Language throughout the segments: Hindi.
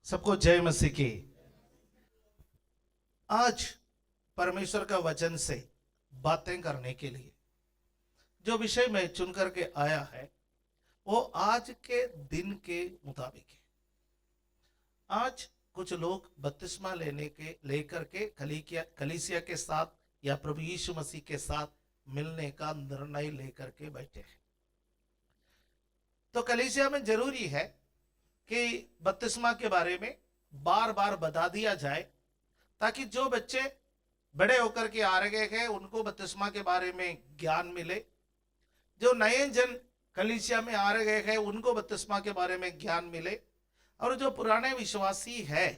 सबको जय मसीह की। आज परमेश्वर का वचन से बातें करने के लिए जो विषय मैं चुन करके आया है वो आज के दिन के मुताबिक है। आज कुछ लोग बपतिस्मा लेकर के कलीसिया के साथ या प्रभु यीशु मसीह के साथ मिलने का निर्णय लेकर के बैठे हैं। तो कलीसिया में जरूरी है कि बपतिस्मा के बारे में बार बार बता दिया जाए, ताकि जो बच्चे बड़े होकर के आ रहे हैं उनको बपतिस्मा के बारे में ज्ञान मिले, जो नए जन कलीसिया में आ रहे हैं उनको बपतिस्मा के बारे में ज्ञान मिले, और जो पुराने विश्वासी है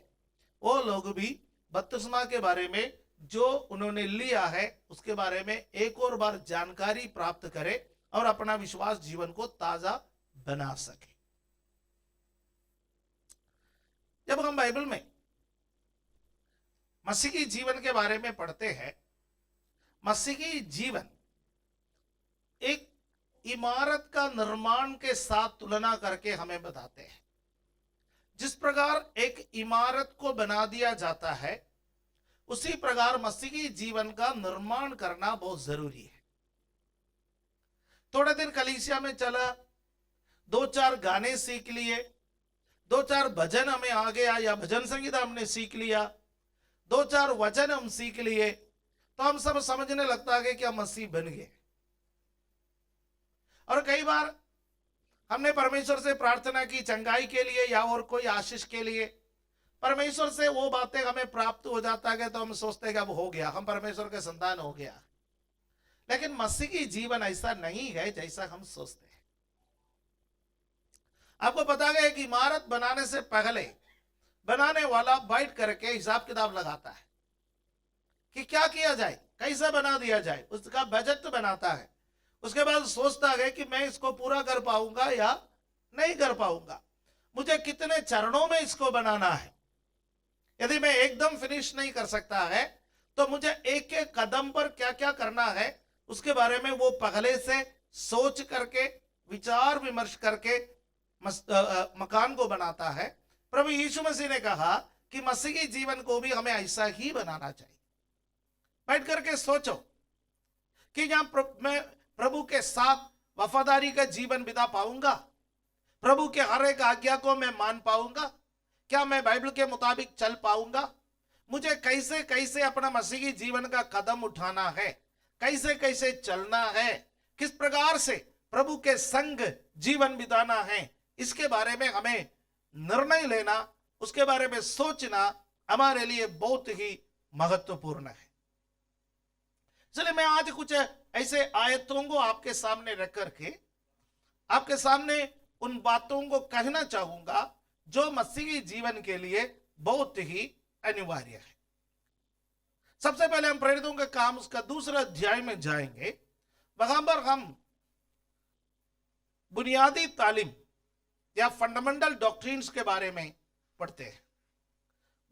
वो लोग भी बपतिस्मा के बारे में जो उन्होंने लिया है उसके बारे में एक और बार जानकारी प्राप्त करे और अपना विश्वास जीवन को ताजा बना सके। जब हम बाइबल में मसीही जीवन के बारे में पढ़ते हैं, मसीही जीवन एक इमारत का निर्माण के साथ तुलना करके हमें बताते हैं। जिस प्रकार एक इमारत को बना दिया जाता है उसी प्रकार मसीही जीवन का निर्माण करना बहुत जरूरी है। थोड़ा दिन कलीसिया में चला, 2-4 गाने सीख लिए, 2-4 भजन हमें आ गया या भजन संगीता हमने सीख लिया, 2-4 वचन हम सीख लिए, तो हम सब समझने लगता है कि हम मसीह बन गए। और कई बार हमने परमेश्वर से प्रार्थना की चंगाई के लिए या और कोई आशीष के लिए, परमेश्वर से वो बातें हमें प्राप्त हो जाता है तो हम सोचते हैं कि अब हो गया, हम परमेश्वर के संतान हो गया। लेकिन मसीही जीवन ऐसा नहीं है जैसा हम सोचते हैं। आपको पता है कि इमारत बनाने से पहले बनाने वाला बैठ करके हिसाब किताब लगाता है कि क्या किया जाए, कैसे बना दिया जाए, उसका बजट बनाता है। उसके बाद सोचता है कि मैं इसको पूरा कर पाऊंगा या नहीं कर पाऊंगा, मुझे कितने चरणों में इसको बनाना है। यदि मैं एकदम फिनिश नहीं कर सकता है तो मुझे एक एक कदम पर क्या क्या करना है उसके बारे में वो पहले से सोच करके विचार विमर्श करके मकान को बनाता है। प्रभु यीशु मसीह ने कहा कि मसीही जीवन को भी हमें ऐसा ही बनाना चाहिए। बैठ करके सोचो कि यहां मैं प्रभु के साथ वफादारी का जीवन बिता पाऊंगा, प्रभु के हर एक आज्ञा को मैं मान पाऊंगा, क्या मैं बाइबल के मुताबिक चल पाऊंगा, मुझे कैसे कैसे अपना मसीही जीवन का कदम उठाना है, कैसे कैसे चलना है, किस प्रकार से प्रभु के संग जीवन बिताना है, इसके बारे में हमें निर्णय लेना, उसके बारे में सोचना हमारे लिए बहुत ही महत्वपूर्ण है। चलिए मैं आज कुछ ऐसे आयतों को आपके सामने रख करके आपके सामने उन बातों को कहना चाहूंगा जो मसीही जीवन के लिए बहुत ही अनिवार्य है। सबसे पहले हम प्रेरितों का काम उसका 2 अध्याय में जाएंगे। वहां पर हम बुनियादी तालीम या फंडामेंटल डॉक्ट्रिन्स के बारे में पढ़ते हैं।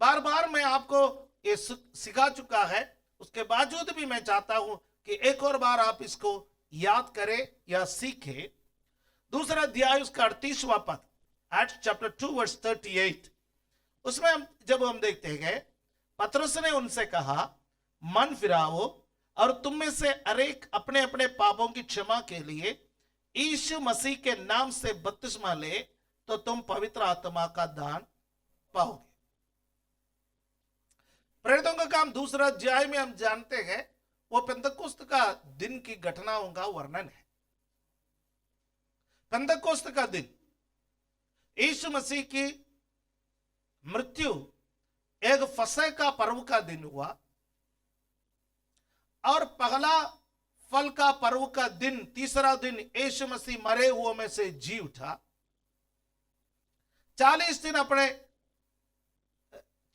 बार बार मैं आपको ये सिखा चुका है, उसके बावजूद भी मैं चाहता हूं कि एक और बार आप इसको याद करें या सीखें। 2 अध्याय उसका 38वां पद, Acts chapter 2 verse 38, उसमें जब हम देखते हैं पतरस ने उनसे कहा, मन फिराओ और तुम में से अनेक अपने अपने पापों की क्षमा के लिए यीशु मसीह के नाम से बपतिस्मा ले तो तुम पवित्र आत्मा का दान पाओगे। प्रेरितों का काम 2 अध्याय में हम जानते हैं वो पेंतकोस्त का दिन की घटनाओं का वर्णन है। पेंतकोस्त का दिन यीशु मसीह की मृत्यु एक फसह का पर्व का दिन हुआ और पहला फल का पर्व का दिन, तीसरा दिन यीशु मसीह मरे हुओं में से जी उठा। 40 दिन अपने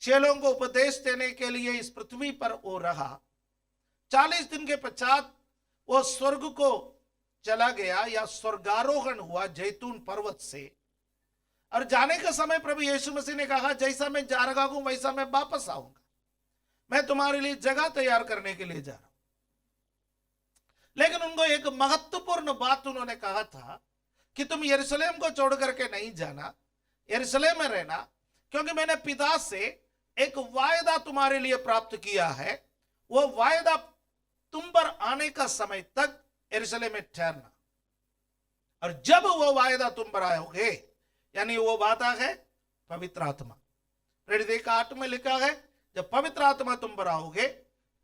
चेलों को उपदेश देने के लिए इस पृथ्वी पर वो रहा। 40 दिन के पश्चात वो स्वर्ग को चला गया या स्वर्गारोहण हुआ जैतून पर्वत से, और जाने का समय प्रभु यीशु मसीह ने कहा, जैसा मैं जा रहा हूं वैसा मैं वापस आऊंगा, मैं तुम्हारे लिए जगह तैयार करने के लिए जा रहा हूं। लेकिन उनको एक महत्वपूर्ण बात उन्होंने कहा था कि तुम यरूशलेम को छोड़ करके नहीं जाना, यरूशलेम में रहना, क्योंकि मैंने पिता से एक वायदा तुम्हारे लिए प्राप्त किया है, वो वायदा तुम पर आने का समय तक यरूशलेम में ठहरना। और जब वो वायदा तुम पर आओगे, यानी वो वादा है पवित्र आत्मा। प्रेरित 8 में लिखा है, जब पवित्र आत्मा तुम पर आओगे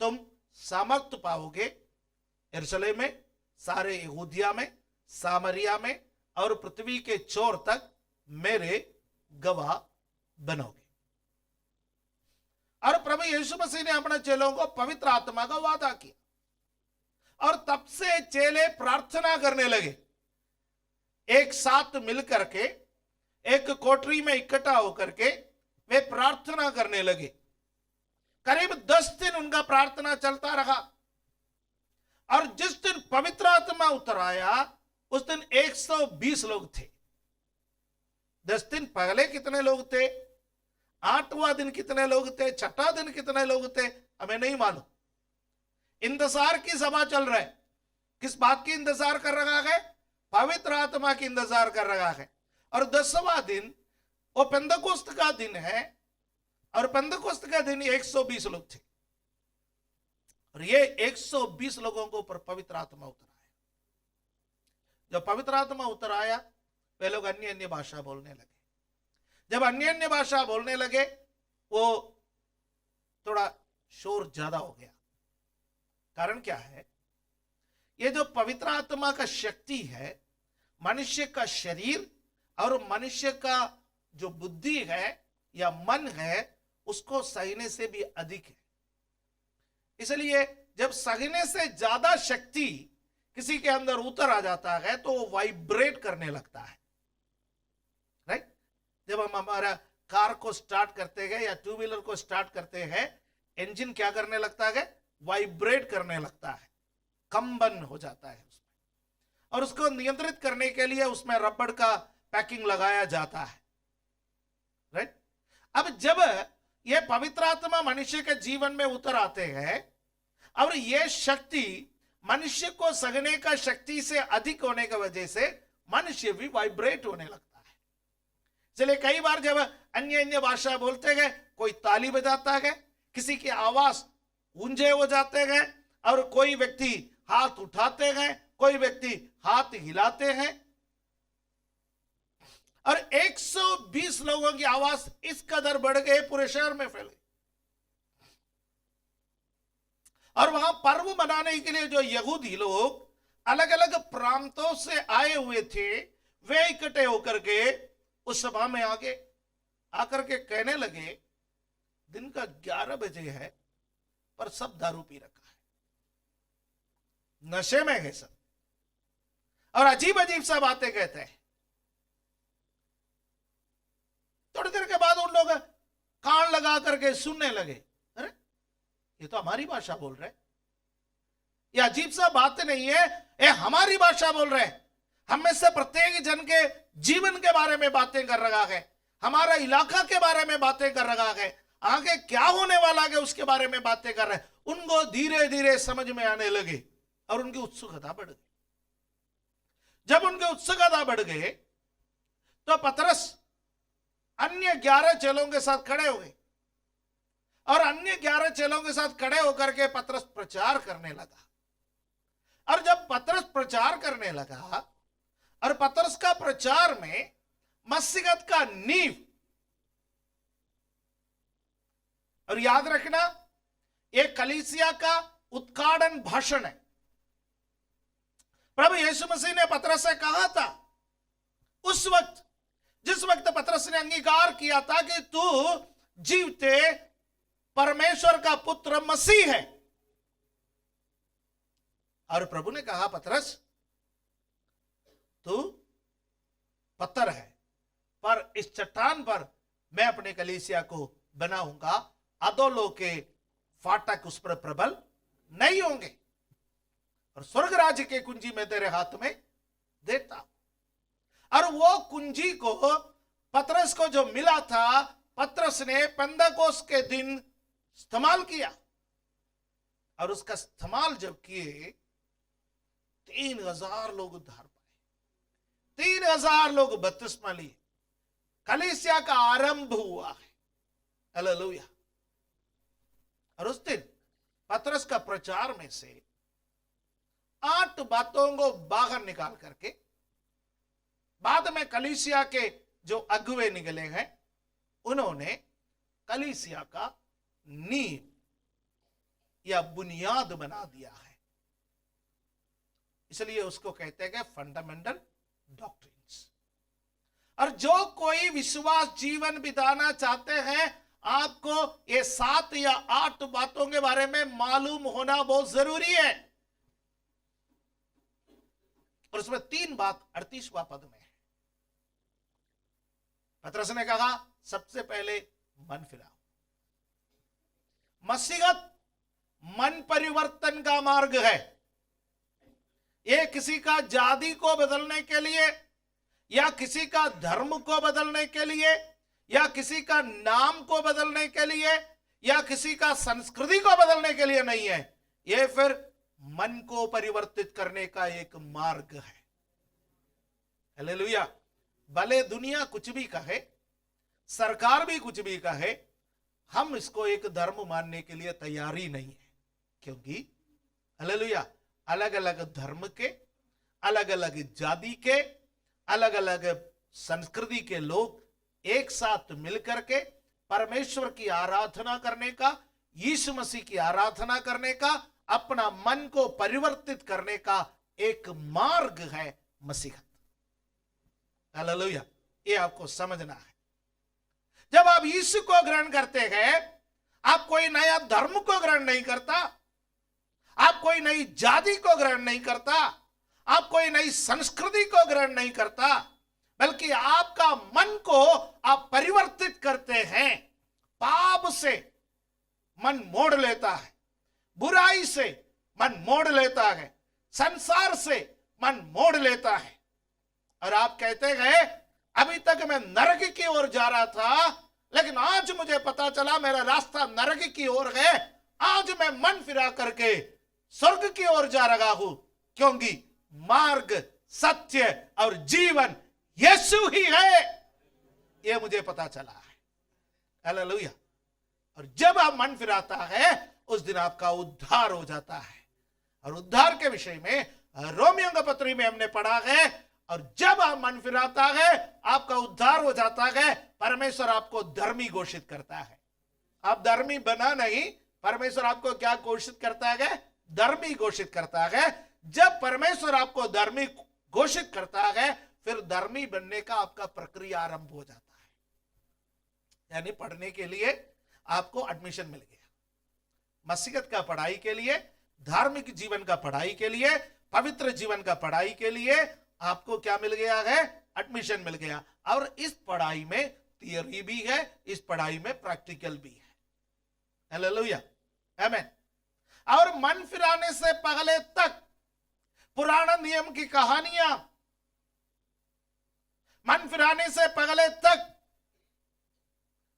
तुम सामर्थ्य पाओगे, यरूशलेम में, सारे यहूदिया में, सामरिया में और पृथ्वी के छोर तक मेरे गवाह बनोगे। और प्रभु यीशु मसीह ने अपने चेलों को पवित्र आत्मा का वादा किया, और तब से चेले प्रार्थना करने लगे, एक साथ मिलकर के, एक कोठरी में इकट्ठा होकर के वे प्रार्थना करने लगे। करीब 10 दिन उनका प्रार्थना चलता रहा, और जिस दिन पवित्र आत्मा उतर आया उस दिन 120 लोग थे। 10 दिन पहले कितने लोग थे, 8वां दिन कितने लोग थे, 6वां दिन कितने लोग थे, हमें नहीं मालूम। इंतजार की सभा चल रहा है। किस बात की इंतजार कर रहा है? पवित्र आत्मा की इंतजार कर रहा है। और 10वां दिन वो पेंतकोस्त का दिन है, और पेंतकोस्त का दिन 120 लोग थे, और ये 120 लोगों को ऊपर पवित्र आत्मा उतर आया। जब पवित्र आत्मा उतर आया वे लोग अन्य अन्य भाषा बोलने लगे। जब अन्य अन्य भाषा बोलने लगे वो थोड़ा शोर ज्यादा हो गया। कारण क्या है? ये जो पवित्र आत्मा का शक्ति है, मनुष्य का शरीर और मनुष्य का जो बुद्धि है या मन है उसको सहने से भी अधिक है। इसलिए जब सहने से ज्यादा शक्ति किसी के अंदर उतर आ जाता है तो वो वाइब्रेट करने लगता है। राइट? जब हम हमारा कार को स्टार्ट करते हैं या 2 व्हीलर को स्टार्ट करते हैं, इंजन क्या करने लगता है? वाइब्रेट करने लगता है, कंबन हो जाता है उसमें, और उसको नियंत्रित करने के लिए उसमें रबड़ का पैकिंग लगाया जाता है। राइट? अब जब ये पवित्र आत्मा मनुष्य के जीवन में उतर आते हैं और ये शक्ति मनुष्य को सहने का शक्ति से अधिक होने की वजह से मनुष्य भी वाइब्रेट होने लगता है। इसलिए कई बार जब अन्य अन्य भाषा बोलते हैं, कोई ताली बजाता है, किसी की आवाज ऊंचे हो जाते हैं, और कोई व्यक्ति हाथ उठाते हैं, कोई व्यक्ति हाथ हिलाते हैं, और 120 लोगों की आवाज इस कदर बढ़ गई पूरे शहर में फैल गई। और वहां पर्व मनाने के लिए जो यहूदी लोग अलग अलग प्रांतों से आए हुए थे वे इकट्ठे होकर के उस सभा में आकर के कहने लगे, दिन का 11 बजे है पर सब दारू पी रखा है, नशे में है सब, और अजीब अजीब सा बातें कहते हैं। थोड़ी देर के बाद उन लोग कान लगा करके सुनने लगे, अरे ये तो हमारी भाषा बोल रहे, ये अजीब सा बात नहीं है, ये हमारी भाषा बोल रहे। हम में से प्रत्येक जन के जीवन के बारे में बातें कर रहा है, हमारा इलाका के बारे में बातें कर रहा है, आगे क्या होने वाला है उसके बारे में बातें कर रहे हैं। उनको धीरे धीरे समझ में आने लगे और उनकी उत्सुकता बढ़ गई। जब उनकी उत्सुकता बढ़ गई तो पतरस अन्य 11 चेलों के साथ खड़े हो गए, और अन्य 11 चेलों के साथ खड़े होकर के पतरस प्रचार करने लगा। और जब पतरस प्रचार करने लगा, और पतरस का प्रचार में मसीहत का नींव, और याद रखना ये कलीसिया का उद्घाटन भाषण है। प्रभु यीशु मसीह ने पतरस से कहा था उस वक्त, जिस वक्त पतरस ने अंगीकार किया था कि तू जीवते परमेश्वर का पुत्र मसीह है, और प्रभु ने कहा पतरस तू पत्थर है, पर इस चट्टान पर मैं अपने कलीसिया को बनाऊंगा, अधोलोक के फाटक उस पर प्रबल नहीं होंगे, और स्वर्ग राज्य के कुंजी में तेरे हाथ में देता। और वो कुंजी को पतरस को जो मिला था, पतरस ने पेंतकोस्त के दिन इस्तेमाल किया, और उसका इस्तेमाल जब किए 3000 लोग उद्धार पाए, 3000 लोग बपतिस्मा लिए, कलीसिया का आरंभ हुआ है। हालेलुया। और उस दिन पतरस का प्रचार में से 8 बातों को बाहर निकाल करके बाद में कलीसिया के जो अगुवे निकले हैं उन्होंने कलीसिया का नींव या बुनियाद बना दिया है। इसलिए उसको कहते हैं फंडामेंटल डॉक्ट्रिन्स। और जो कोई विश्वास जीवन बिताना चाहते हैं आपको ये 7 या 8 बातों के बारे में मालूम होना बहुत जरूरी है। और उसमें 3 बात 38वां पद में है। पतरस ने कहा सबसे पहले मन फिराओ। मसीहत मन परिवर्तन का मार्ग है। ये किसी का जाति को बदलने के लिए या किसी का धर्म को बदलने के लिए या किसी का नाम को बदलने के लिए या किसी का संस्कृति को बदलने के लिए नहीं है। ये फिर मन को परिवर्तित करने का एक मार्ग है। हालेलुया। भले दुनिया कुछ भी कहे, सरकार भी कुछ भी कहे, हम इसको एक धर्म मानने के लिए तैयार ही नहीं है। क्योंकि हालेलुया अलग अलग धर्म के, अलग अलग जाति के, अलग अलग संस्कृति के लोग एक साथ मिलकर के परमेश्वर की आराधना करने का, यीशु मसीह की आराधना करने का, अपना मन को परिवर्तित करने का एक मार्ग है मसीहत। हालेलुया। ये आपको समझना है। जब आप यीशु को ग्रहण करते हैं, आप कोई नया धर्म को ग्रहण नहीं करता, आप कोई नई जाति को ग्रहण नहीं करता, आप कोई नई संस्कृति को ग्रहण नहीं करता, बल्कि आपका मन को आप परिवर्तित करते हैं। पाप से मन मोड़ लेता है, बुराई से मन मोड़ लेता है, संसार से मन मोड़ लेता है। और आप कहते हैं अभी तक मैं नरक की ओर जा रहा था, लेकिन आज मुझे पता चला मेरा रास्ता नरक की ओर है। आज मैं मन फिरा करके स्वर्ग की ओर जा रहा हूं, क्योंकि मार्ग, सत्य और जीवन यीशु ही है, यह मुझे पता चला है। हालेलुया। और जब आप मन फिराता है उस दिन आपका उद्धार हो जाता है। और उद्धार के विषय में रोमियों का पत्री में हमने पढ़ा है। और जब आप मन फिराता है आपका उद्धार हो जाता है, परमेश्वर आपको धर्मी घोषित करता है। आप धर्मी बना नहीं, परमेश्वर आपको क्या घोषित करता है? धर्मी घोषित करता है। जब परमेश्वर आपको धर्मी घोषित करता है, फिर धर्मी बनने का आपका प्रक्रिया आरंभ हो जाता है। यानी पढ़ने के लिए आपको एडमिशन मिल गया, मसीहत का पढ़ाई के लिए, धार्मिक जीवन का पढ़ाई के लिए, पवित्र जीवन का पढ़ाई के लिए आपको क्या मिल गया है? एडमिशन मिल गया। और इस पढ़ाई में थियरी भी है, इस पढ़ाई में प्रैक्टिकल भी है। हालेलुया, आमीन। और मन फिराने से पहले तक पुराना नियम की कहानियां, मन फिराने से पहले तक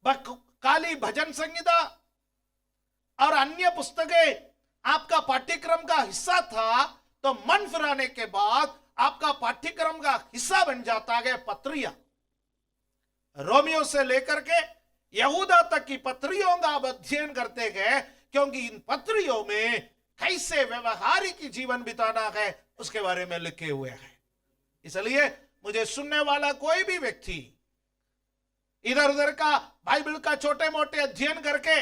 काली भजन संहिता और अन्य पुस्तकें आपका पाठ्यक्रम का हिस्सा था। तो मन फिराने के बाद आपका पाठ्यक्रम का हिस्सा बन जाता है पत्रियां। रोमियो से लेकर के यहूदा तक की पत्रियों का आप अध्ययन करते गए, क्योंकि इन पत्रियों में कैसे व्यवहारिक जीवन बिताना है उसके बारे में लिखे हुए हैं। इसलिए मुझे सुनने वाला कोई भी व्यक्ति इधर उधर का बाइबल का छोटे मोटे अध्ययन करके,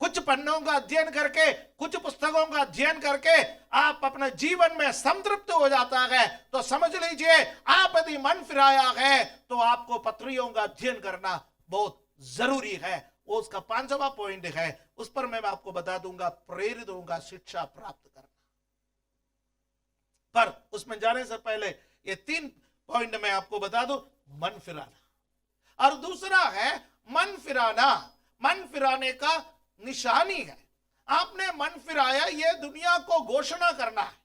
कुछ पन्नों का अध्ययन करके, कुछ पुस्तकों का अध्ययन करके आप अपने जीवन में संतृप्त हो जाता है, तो समझ लीजिए आप यदि मन फिराया है तो आपको पत्रियों का अध्ययन करना बहुत जरूरी है। वो उसका 5वां पॉइंट है, उस पर मैं आपको बता दूंगा, प्रेरितों का शिक्षा प्राप्त करना। पर उसमें जाने से पहले ये 3 पॉइंट मैं आपको बता दूं। मन फिराना, और दूसरा है मन फिराना, मन फिराने का निशानी है। आपने मन फिराया, यह दुनिया को घोषणा करना है।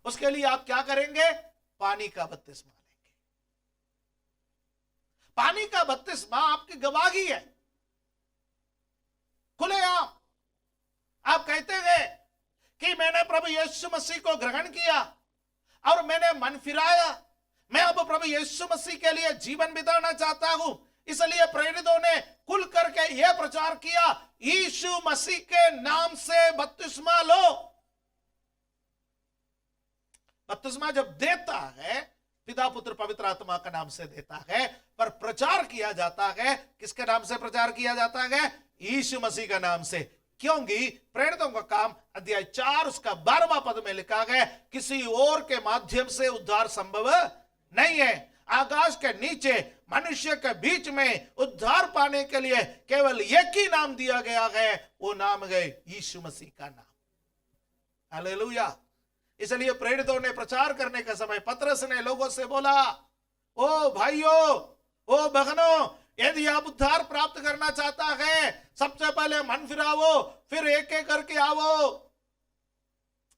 उसके लिए आप क्या करेंगे? पानी का बपतिस्मा लेंगे। पानी का बपतिस्मा आपकी गवाही है, खुलेआम। आप कहते हैं कि मैंने प्रभु यीशु मसीह को ग्रहण किया और मैंने मन फिराया, मैं अब प्रभु यीशु मसीह के लिए जीवन बिताना चाहता हूं। इसलिए प्रेरितों ने खुल करके यह प्रचार किया, यीशु मसीह के नाम से बपतिस्मा लो। बपतिस्मा जब देता है पिता पुत्र पवित्र आत्मा का नाम से देता है, पर प्रचार किया जाता है किसके नाम से प्रचार किया जाता है? यीशु मसीह का नाम से। क्योंकि प्रेरितों का काम अध्याय 4 उसका 12वां पद में लिखा गया, किसी और के माध्यम से उद्धार संभव नहीं है। आकाश के नीचे मनुष्य के बीच में उद्धार पाने के लिए केवल एक ही नाम दिया गया है, वो नाम है यीशु मसीह का नाम। हालेलुया। इसलिए प्रेरितों ने प्रचार करने का समय पतरस ने लोगों से बोला, ओ भाइयों, ओ बहनों, यदि आप उद्धार प्राप्त करना चाहता है, सबसे पहले मन फिरावो, फिर एक एक करके आओ,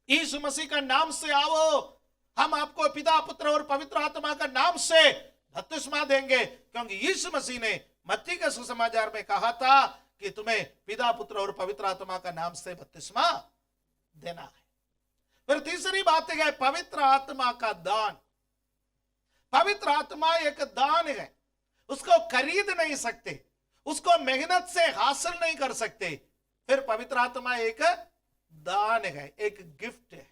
यीशु मसीह का नाम से आओ। हम आपको पिता पुत्र और पवित्र आत्मा का नाम से बपतिस्मा देंगे, क्योंकि यीशु मसीह ने मत्ती के सुसमाचार में कहा था कि तुम्हें पिता पुत्र और पवित्र आत्मा का नाम से बपतिस्मा देना है। फिर तीसरी बात है पवित्र आत्मा का दान। पवित्र आत्मा एक दान है, उसको खरीद नहीं सकते, उसको मेहनत से हासिल नहीं कर सकते। फिर पवित्र आत्मा एक दान है, एक गिफ्ट है।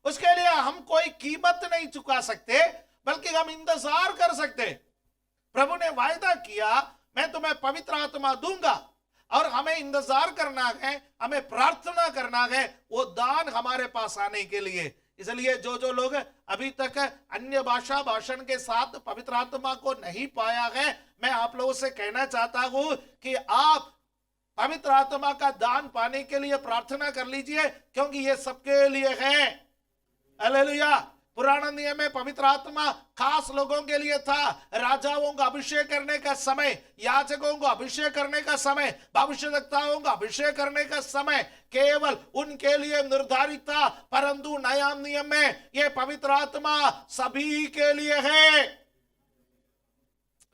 उसके लिए हम कोई कीमत नहीं चुका सकते, बल्कि हम इंतजार कर सकते। प्रभु ने वायदा किया, मैं तुम्हें पवित्र आत्मा दूंगा, और हमें इंतजार करना है, हमें प्रार्थना करना है वो दान हमारे पास आने के लिए। इसलिए जो लोग अभी तक अन्य भाषा भाषण के साथ पवित्र आत्मा को नहीं पाया है, मैं आप लोगों से कहना चाहता हूं कि आप पवित्र आत्मा का दान पाने के लिए प्रार्थना कर लीजिए, क्योंकि ये सबके लिए है। हालेलुया। पुराना नियम में पवित्र आत्मा खास लोगों के लिए था। राजाओं का अभिषेक करने का समय, याजकों को अभिषेक करने का समय, भविष्यवक्ताओं का अभिषेक करने का समय केवल उनके लिए निर्धारित था। परंतु नया नियम में यह पवित्र आत्मा सभी के लिए है।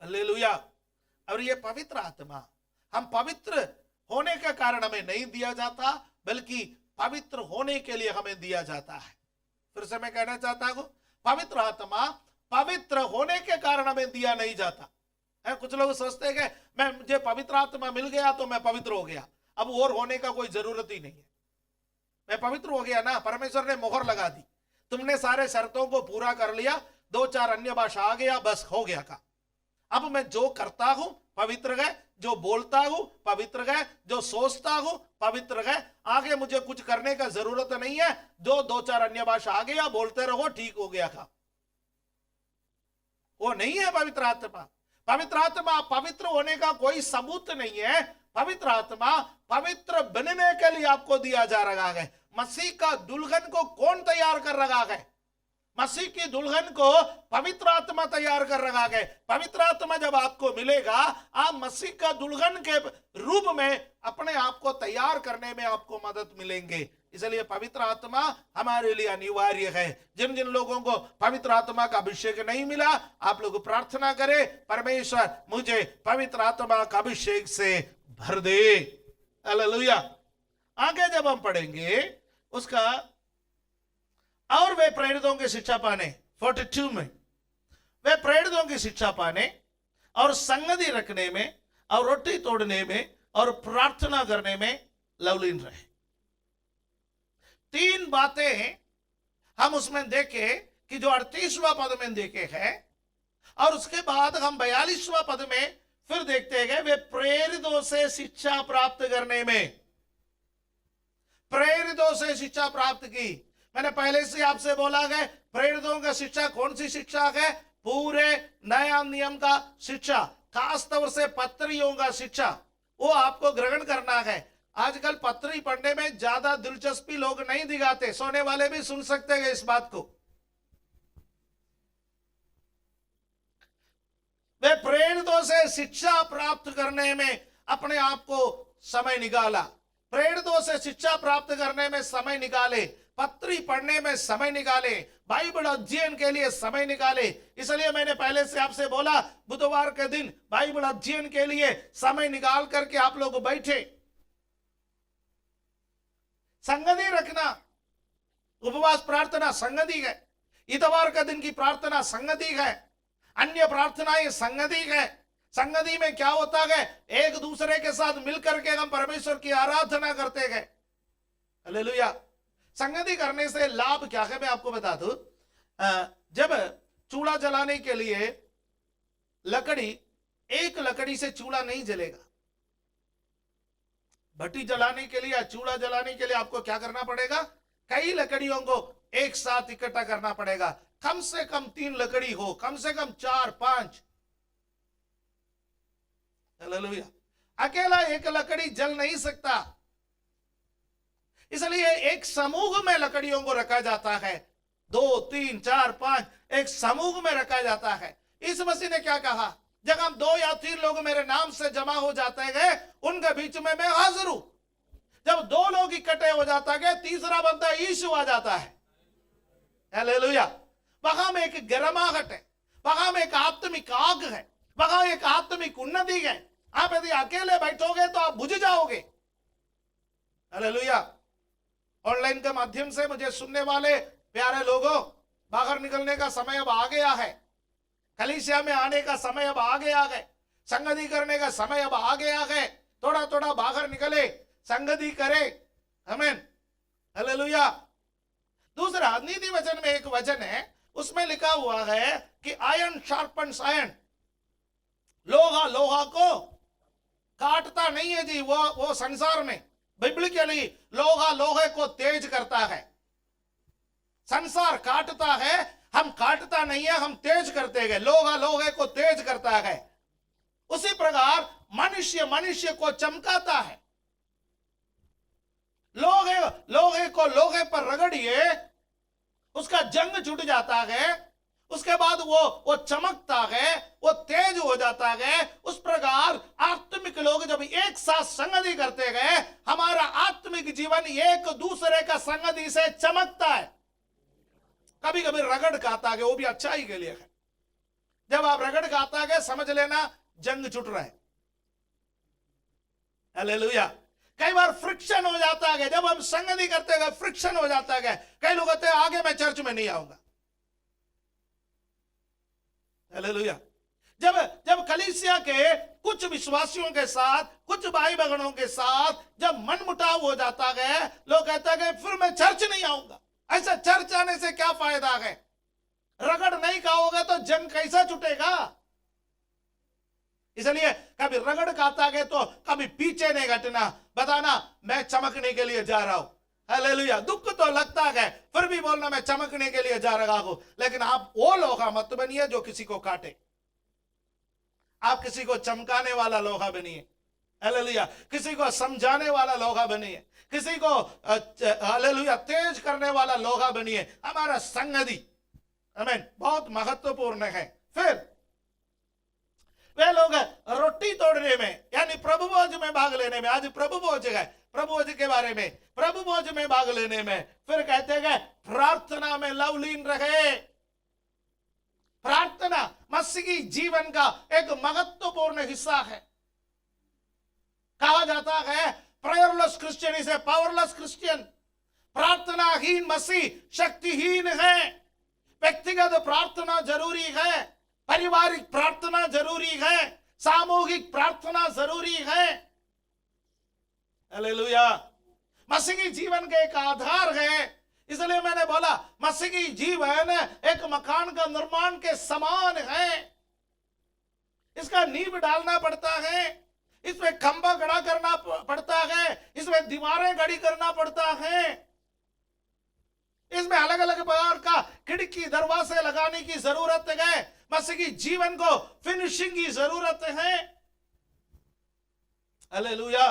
हालेलुया। और यह पवित्र आत्मा हम पवित्र होने के कारण हमें नहीं दिया जाता, बल्कि पवित्र होने के लिए हमें दिया जाता है। फिर से मैं कहना चाहता हूं, पवित्र आत्मा पवित्र होने के कारण हमें दिया नहीं जाता है। कुछ लोग सोचते हैं कि मुझे पवित्र आत्मा मिल गया तो मैं पवित्र हो गया, अब और होने का कोई जरूरत ही नहीं है। मैं पवित्र हो गया ना, परमेश्वर ने मोहर लगा दी, तुमने सारे शर्तों को पूरा कर लिया, 2-4 अन्य भाषा आ गया, बस हो गया का। अब मैं जो करता हूं पवित्र है, जो बोलता हूं पवित्र है, जो सोचता हूं पवित्र है, आगे मुझे कुछ करने का जरूरत नहीं है। जो 2-4 अन्य भाषा आ गया, बोलते रहो, ठीक हो गया था। वो नहीं है पवित्र आत्मा। पवित्र आत्मा पवित्र होने का कोई सबूत नहीं है। पवित्र आत्मा पवित्र बनने के लिए आपको दिया जा रहा है। मसीह का दुल्हन को कौन तैयार कर रहा है? मसीह की दुल्हन को पवित्र आत्मा तैयार कर रहा है। पवित्र आत्मा जब आपको मिलेगा, आप मसीह का दुल्हन के रूप में अपने आप को तैयार करने में आपको मदद मिलेंगे। इसलिए पवित्र आत्मा हमारे लिए अनिवार्य है। जिन जिन लोगों को पवित्र आत्मा का अभिषेक नहीं मिला, आप लोग प्रार्थना करें, परमेश्वर मुझे पवित्र आत्मा का अभिषेक से भर दे। हालेलुया। आगे जब हम पढ़ेंगे उसका, और वे प्रेरितों की शिक्षा पाने, 42 में, वे प्रेरितों की शिक्षा पाने और संगति रखने में और रोटी तोड़ने में और प्रार्थना करने में लवलीन रहे। 3 बातें हम उसमें देखे कि जो 38वां पद में देखे हैं, और उसके बाद हम 42वां पद में फिर देखते हैं वे प्रेरितों से शिक्षा प्राप्त करने में। प्रेरितों से शिक्षा प्राप्त की। मैंने पहले से आपसे बोला है, प्रेरितों का शिक्षा कौन सी शिक्षा है? पूरे नया नियम का शिक्षा, खास तौर से पत्रियों का शिक्षा, वो आपको ग्रहण करना है। आजकल पत्री पढ़ने में ज्यादा दिलचस्पी लोग नहीं दिखाते, सोने वाले भी सुन सकते हैं इस बात को। वे प्रेरितों से शिक्षा प्राप्त करने में अपने आप को समय निकाला। प्रेरितों से शिक्षा प्राप्त करने में समय निकाले, पत्री पढ़ने में समय निकाले, बाइबल अध्ययन के लिए समय निकाले। इसलिए मैंने पहले से आपसे बोला, बुधवार के दिन बाइबल अध्ययन के लिए समय निकाल करके आप लोग बैठे। संगति रखना, उपवास प्रार्थना संगति है, इतवार का दिन की प्रार्थना संगति है, अन्य प्रार्थनाएं संगति है, संगति में क्या होता है, एक दूसरे के साथ मिलकर के हम परमेश्वर की आराधना करते गए। हालेलुया। संगति करने से लाभ क्या है मैं आपको बता दूं। जब चूल्हा जलाने के लिए लकड़ी, एक लकड़ी से चूल्हा नहीं जलेगा। भट्टी जलाने के लिए, चूल्हा जलाने के लिए आपको क्या करना पड़ेगा, कई लकड़ियों को एक साथ इकट्ठा करना पड़ेगा। कम से कम 3 लकड़ी हो, कम से कम 4-5। हालेलुया। अकेला एक लकड़ी जल नहीं सकता, इसलिए एक समूह में लकड़ियों को रखा जाता है। 2, 3, 4, 5 एक समूह में रखा जाता है। इस मसीह ने क्या कहा, जब हम 2 या 3 लोग मेरे नाम से जमा हो जाते हैं, उनके बीच में मैं हाजिर हूं। जब 2 लोग इकट्ठे हो जाता है, तीसरा बंदा यीशु आ जाता है। हालेलुया। वहां में एक गर्माहट है, वहां में एक आत्मिक आग है, वहां एक आत्मिक उन्नति है। आप यदि अकेले बैठोगे तो आप बुझ जाओगे। हालेलुया। ऑनलाइन के माध्यम से मुझे सुनने वाले प्यारे लोगों, बाहर निकलने का समय अब आ गया है। कलीसिया में आने का समय अब आ गया है। संगति करने का समय अब आ गया है। थोड़ा थोड़ा बाहर निकले, संगति करे। आमीन। हालेलुया। दूसरा, नीति वचन में एक वचन है, उसमें लिखा हुआ है कि आयरन शार्पन्स आयरन। लोहा लोहा को काटता नहीं है जी। वो संसार में बिब्लिकली लोहा लोहे को तेज करता है। संसार काटता है, हम काटता नहीं है, हम तेज करते गए। लोहा लोहे को तेज करता है। उसी प्रकार मनुष्य मनुष्य को चमकाता है। लोहे को लोहे पर रगड़िए, उसका जंग छूट जाता है। उसके बाद वो चमकता है, वो तेज हो जाता है। उस प्रकार आत्मिक लोग जब एक साथ संगति करते गए, हमारा आत्मिक जीवन एक दूसरे का संगति से चमकता है। कभी कभी रगड़ खाता है, वो भी अच्छाई के लिए है। जब आप रगड़ खाता है, समझ लेना जंग छूट रहा है। हालेलुया। कई बार फ्रिक्शन हो जाता है, जब हम संगति करते गए फ्रिक्शन हो जाता है। कई लोग कहते हैं आगे मैं चर्च में नहीं आऊंगा। हालेलुया। जब कलीसिया के कुछ विश्वासियों के साथ, कुछ भाई बहनों के साथ जब मनमुटाव हो जाता है, लोग कहते हैं फिर मैं चर्च नहीं आऊंगा। ऐसा चर्च आने से क्या फायदा है? रगड़ नहीं खाओगे तो जंग कैसा छूटेगा? इसलिए कभी रगड़ खाता है तो कभी पीछे नहीं हटना, बताना मैं चमकने के लिए जा रहा हूं। हालेलुया। दुख तो लगता है, फिर भी बोलना मैं चमकने के लिए जा रहा हूं। लेकिन आप वो लोहा मत बनिए जो किसी को काटे। आप किसी को चमकाने वाला लोहा बनिए। हालेलुया। किसी को समझाने वाला लोहा बनिए, किसी को हालेलुया तेज करने वाला लोहा बनिए। हमारा संगति आमीन बहुत महत्वपूर्ण है। फिर वे लोग रोटी तोड़ने में, यानी प्रभु भोज में भाग लेने में, आज प्रभु भोज है, प्रभु भोज के बारे में, प्रभु भोज में भाग लेने में, फिर कहते हैं प्रार्थना में लवलीन रहे। प्रार्थना मसीही जीवन का एक महत्वपूर्ण हिस्सा है। कहा जाता है prayerless Christian is a powerless Christian. प्रार्थनाहीन मसीह शक्तिहीन है। व्यक्तिगत प्रार्थना जरूरी है, पारिवारिक प्रार्थना जरूरी है, सामूहिक प्रार्थना जरूरी है। हालेलुया। मसीही जीवन का एक आधार है। इसलिए मैंने बोला मसीही जीवन एक मकान का निर्माण के समान है। इसका नींव डालना पड़ता है, इसमें खंभा खड़ा करना पड़ता है, इसमें दीवारें खड़ी करना पड़ता है, इसमें अलग अलग प्रकार का खिड़की दरवाजे लगाने की जरूरत है। मसीही जीवन को फिनिशिंग की जरूरत है। हालेलुया।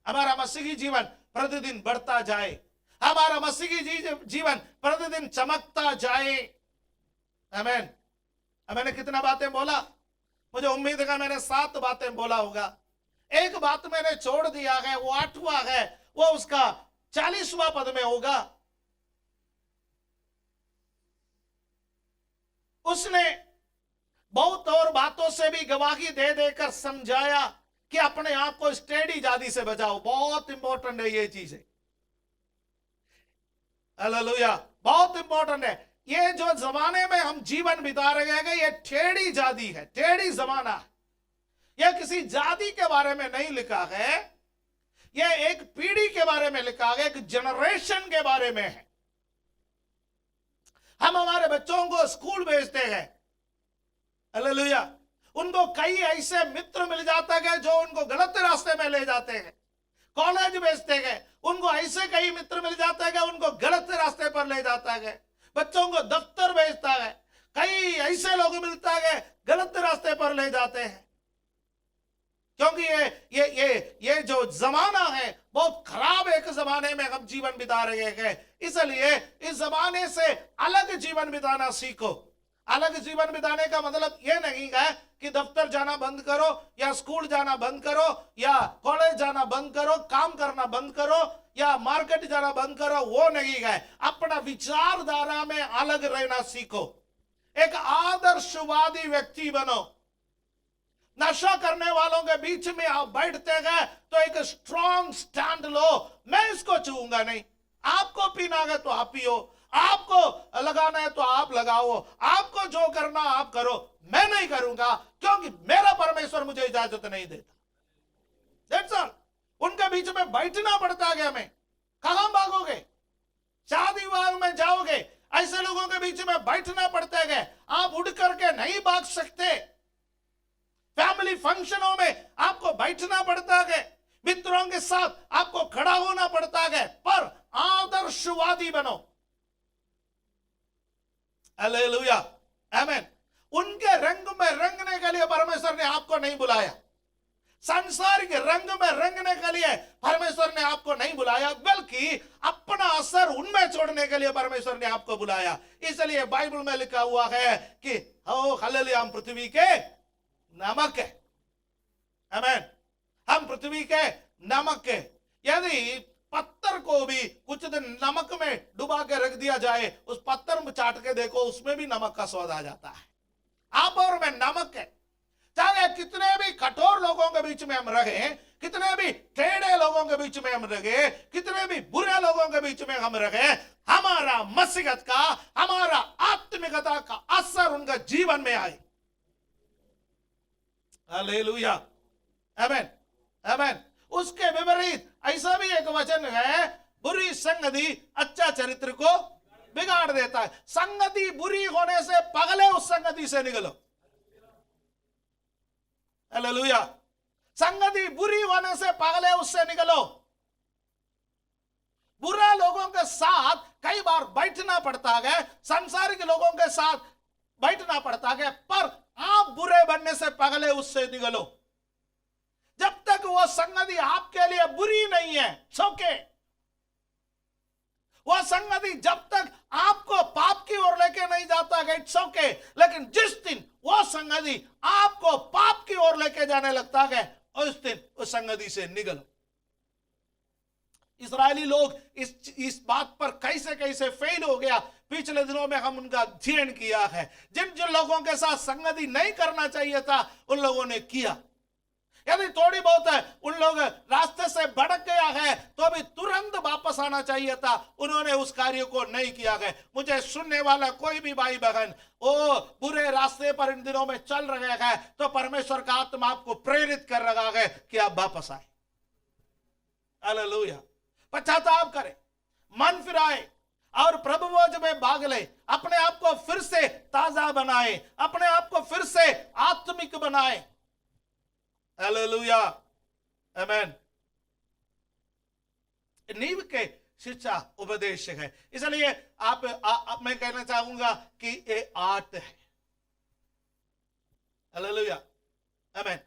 हमारा मसीही जीवन प्रतिदिन बढ़ता जाए, हमारा मसीही जीवन प्रतिदिन चमकता जाए। आमीन। मैंने कितना बातें बोला? मुझे उम्मीद है मैंने 7 बातें बोला होगा। एक बात मैंने छोड़ दिया है, वो 8वां है, वो उसका 40वां पद में होगा। उसने बहुत और बातों से भी गवाही दे देकर समझाया कि अपने आप को स्टेडी जादी से बचाओ। बहुत इंपॉर्टेंट है ये चीज है। हालेलुया। बहुत इंपॉर्टेंट है। ये जो जमाने में हम जीवन बिता रहे हैं, ये टेढ़ी जादी है, टेढ़ी जमाना है। यह किसी जाति के बारे में नहीं लिखा है, यह एक पीढ़ी के बारे में लिखा है, एक जनरेशन के बारे में है। हम हमारे बच्चों को स्कूल भेजते हैं, हालेलुया, उनको कई ऐसे मित्र मिल जाते हैं जो उनको गलत रास्ते में ले जाते हैं। कॉलेज भेजते हैं, उनको ऐसे कई मित्र मिल जाते हैं उनको गलत रास्ते पर ले जाता है। बच्चों को दफ्तर भेजता है, कई ऐसे लोग मिलता है गलत रास्ते पर ले जाते हैं, क्योंकि ये जो जमाना है बहुत खराब एक जमाने में हम जीवन बिता रहे हैं। इसलिए इस जमाने से अलग जीवन बिताना सीखो। अलग जीवन बिताने का मतलब ये नहीं है कि दफ्तर जाना बंद करो या स्कूल जाना बंद करो या कॉलेज जाना बंद करो, काम करना बंद करो या मार्केट जाना बंद करो, वो नहीं है। अपना विचारधारा में अलग रहना सीखो, एक आदर्शवादी व्यक्ति बनो। नशा करने वालों के बीच में आप बैठते हैं तो एक स्ट्रॉन्ग स्टैंड लो, मैं इसको छूऊंगा नहीं। आपको पीना है तो आप पियो, आपको लगाना है तो आप लगाओ, आपको जो करना आप करो, मैं नहीं करूंगा क्योंकि मेरा परमेश्वर मुझे इजाजत नहीं देता। That's all. उनके बीच में बैठना पड़ता है हमें। कहां भागोगे? शादी विवाह में जाओगे, ऐसे लोगों के बीच में बैठना पड़ता है, आप उड़ करके नहीं भाग सकते। फैमिली फंक्शनों में आपको बैठना पड़ता है, मित्रों के साथ आपको खड़ा होना पड़ता है, पर आदर्शवादी बनो। हालेलुया, आमेन। उनके रंग में रंगने के लिए परमेश्वर ने आपको नहीं बुलाया, संसार के रंग में रंगने के लिए परमेश्वर ने आपको नहीं बुलाया, बल्कि अपना असर उनमें छोड़ने के लिए परमेश्वर ने आपको बुलाया। इसलिए बाइबल में लिखा हुआ है कि ओ हालेलुया, हम पृथ्वी के नमक है, आमेन, हम पृथ्वी के नमक है। यदि पत्थर को भी कुछ दिन नमक में डुबा के रख दिया जाए, उस पत्थर में चाट के देखो, उसमें भी नमक का स्वाद आ जाता है। आप और मैं नमक है। चाहे कितने भी कठोर लोगों के बीच में हम रहे, कितने भी टेढ़े लोगों के बीच में हम रहे, कितने भी बुरे लोगों के बीच में हम रहे, हमारा मसीहत का, हमारा आत्मिकता का असर उनका जीवन में आए। हालेलुया, आमेन, आमेन। उसके विपरीत ऐसा भी एक वचन है, बुरी संगति अच्छा चरित्र को बिगाड़ देता है। संगति बुरी होने से पगले उस संगति से निकलो। हालेलुया, संगति बुरी होने से पगले उससे निकलो। बुरे लोगों के साथ कई बार बैठना पड़ता है, संसारिक लोगों के साथ बैठना पड़ता है, पर आप बुरे बनने से पगले उससे निकलो। जब तक वो संगति आपके लिए बुरी नहीं है, सोके वो संगति जब तक आपको पाप की ओर लेके नहीं जाता है, इट्स ओके। लेकिन जिस दिन वो संगति आपको पाप की ओर लेके जाने लगता है, उस दिन उस संगति से निकलो। इस्राएली लोग इस बात पर कैसे कैसे फेल हो गया, पिछले दिनों में हम उनका अध्ययन किया है। जिन जिन लोगों के साथ संगति नहीं करना चाहिए था, उन लोगों ने किया। यदि थोड़ी बहुत है उन लोग रास्ते से भटक गया है, तो अभी तुरंत वापस आना चाहिए था, उन्होंने उस कार्य को नहीं किया है। मुझे सुनने वाला कोई भी भाई बहन ओ बुरे रास्ते पर इन दिनों में चल रहे हैं, तो परमेश्वर का आत्मा आपको प्रेरित कर रहा है कि आप वापस आए। हालेलुया, पश्चाताप करें, मन फिराए और प्रभु वचन में भाग ले, अपने आप को फिर से ताजा बनाए, अपने आप को फिर से आत्मिक बनाए। हालेलुया, आमेन। नींव के शिक्षा उपदेश है। इसलिए मैं कहना चाहूंगा कि ये आर्ट है। हालेलुया, आमेन।